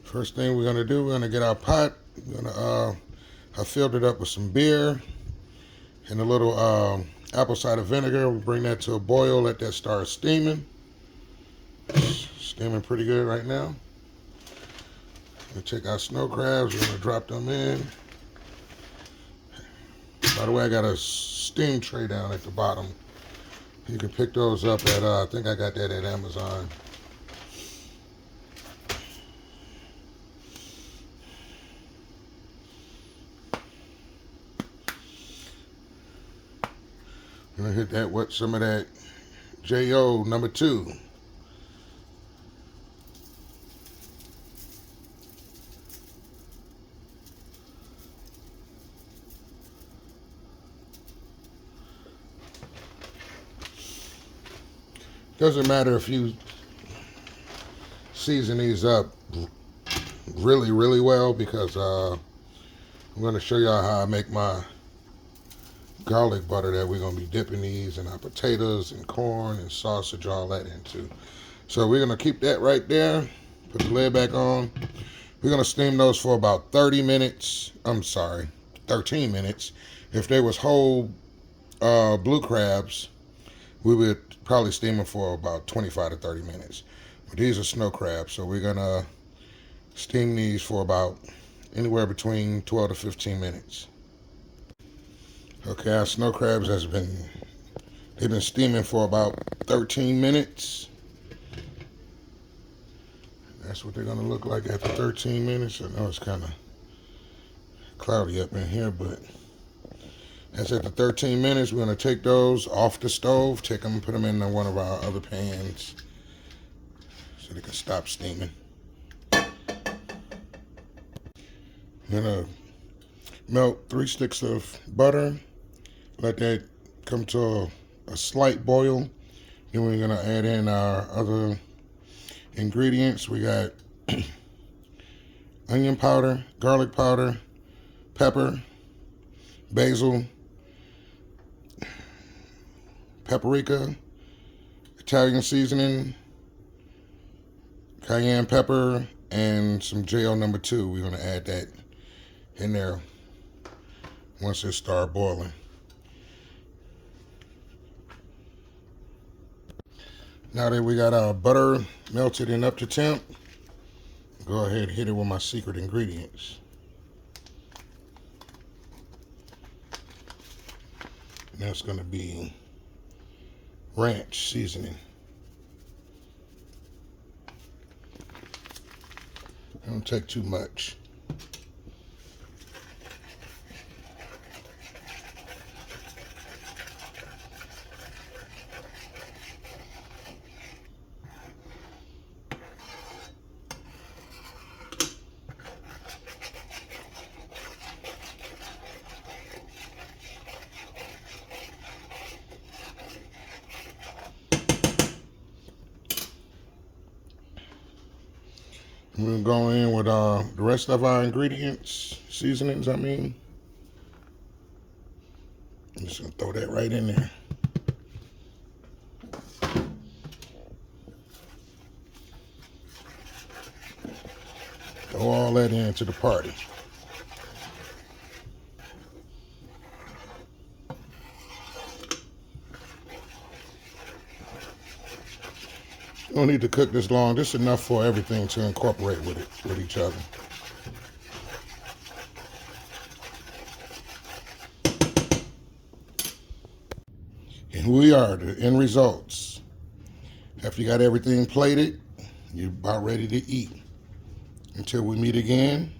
First thing we're gonna do, we're gonna get our pot. I filled it up with some beer and a little apple cider vinegar. We bring that to a boil, let that start steaming. Steaming pretty good right now. We take our snow crabs, we're gonna drop them in. By the way, I got a steam tray down at the bottom. You can pick those up at, I think I got that at Amazon. I'm gonna hit that with some of that J.O. number 2. Doesn't matter if you season these up really, really well, because I'm going to show y'all how I make my garlic butter that we're going to be dipping these in our potatoes and corn and sausage, all that into. So we're going to keep that right there, put the lid back on. We're going to steam those for about 30 minutes. I'm sorry, 13 minutes. If they was whole blue crabs, we would probably steam them for about 25 to 30 minutes. But these are snow crabs, so we're going to steam these for about anywhere between 12 to 15 minutes. Okay, our snow crabs they've been steaming for about 13 minutes. That's what they're gonna look like after 13 minutes. I know it's kind of cloudy up in here, but that's at the 13 minutes. We're gonna take those off the stove, take them and put them in one of our other pans so they can stop steaming. I'm gonna melt 3 sticks of butter. Let that come to a slight boil. Then we're gonna add in our other ingredients. We got onion powder, garlic powder, pepper, basil, paprika, Italian seasoning, cayenne pepper, and some J.O. number 2. We're gonna add that in there once it starts boiling. Now that we got our butter melted and up to temp, go ahead and hit it with my secret ingredients. And that's going to be ranch seasoning. Don't take too much. We're going to go in with the rest of our ingredients, seasonings, I mean. I'm just going to throw that right in there. Throw all that into the party. You don't need to cook this long. This is enough for everything to incorporate with each other. And here we are, the end results. After you got everything plated, you're about ready to eat. Until we meet again,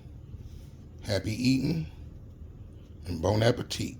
happy eating and bon appetit.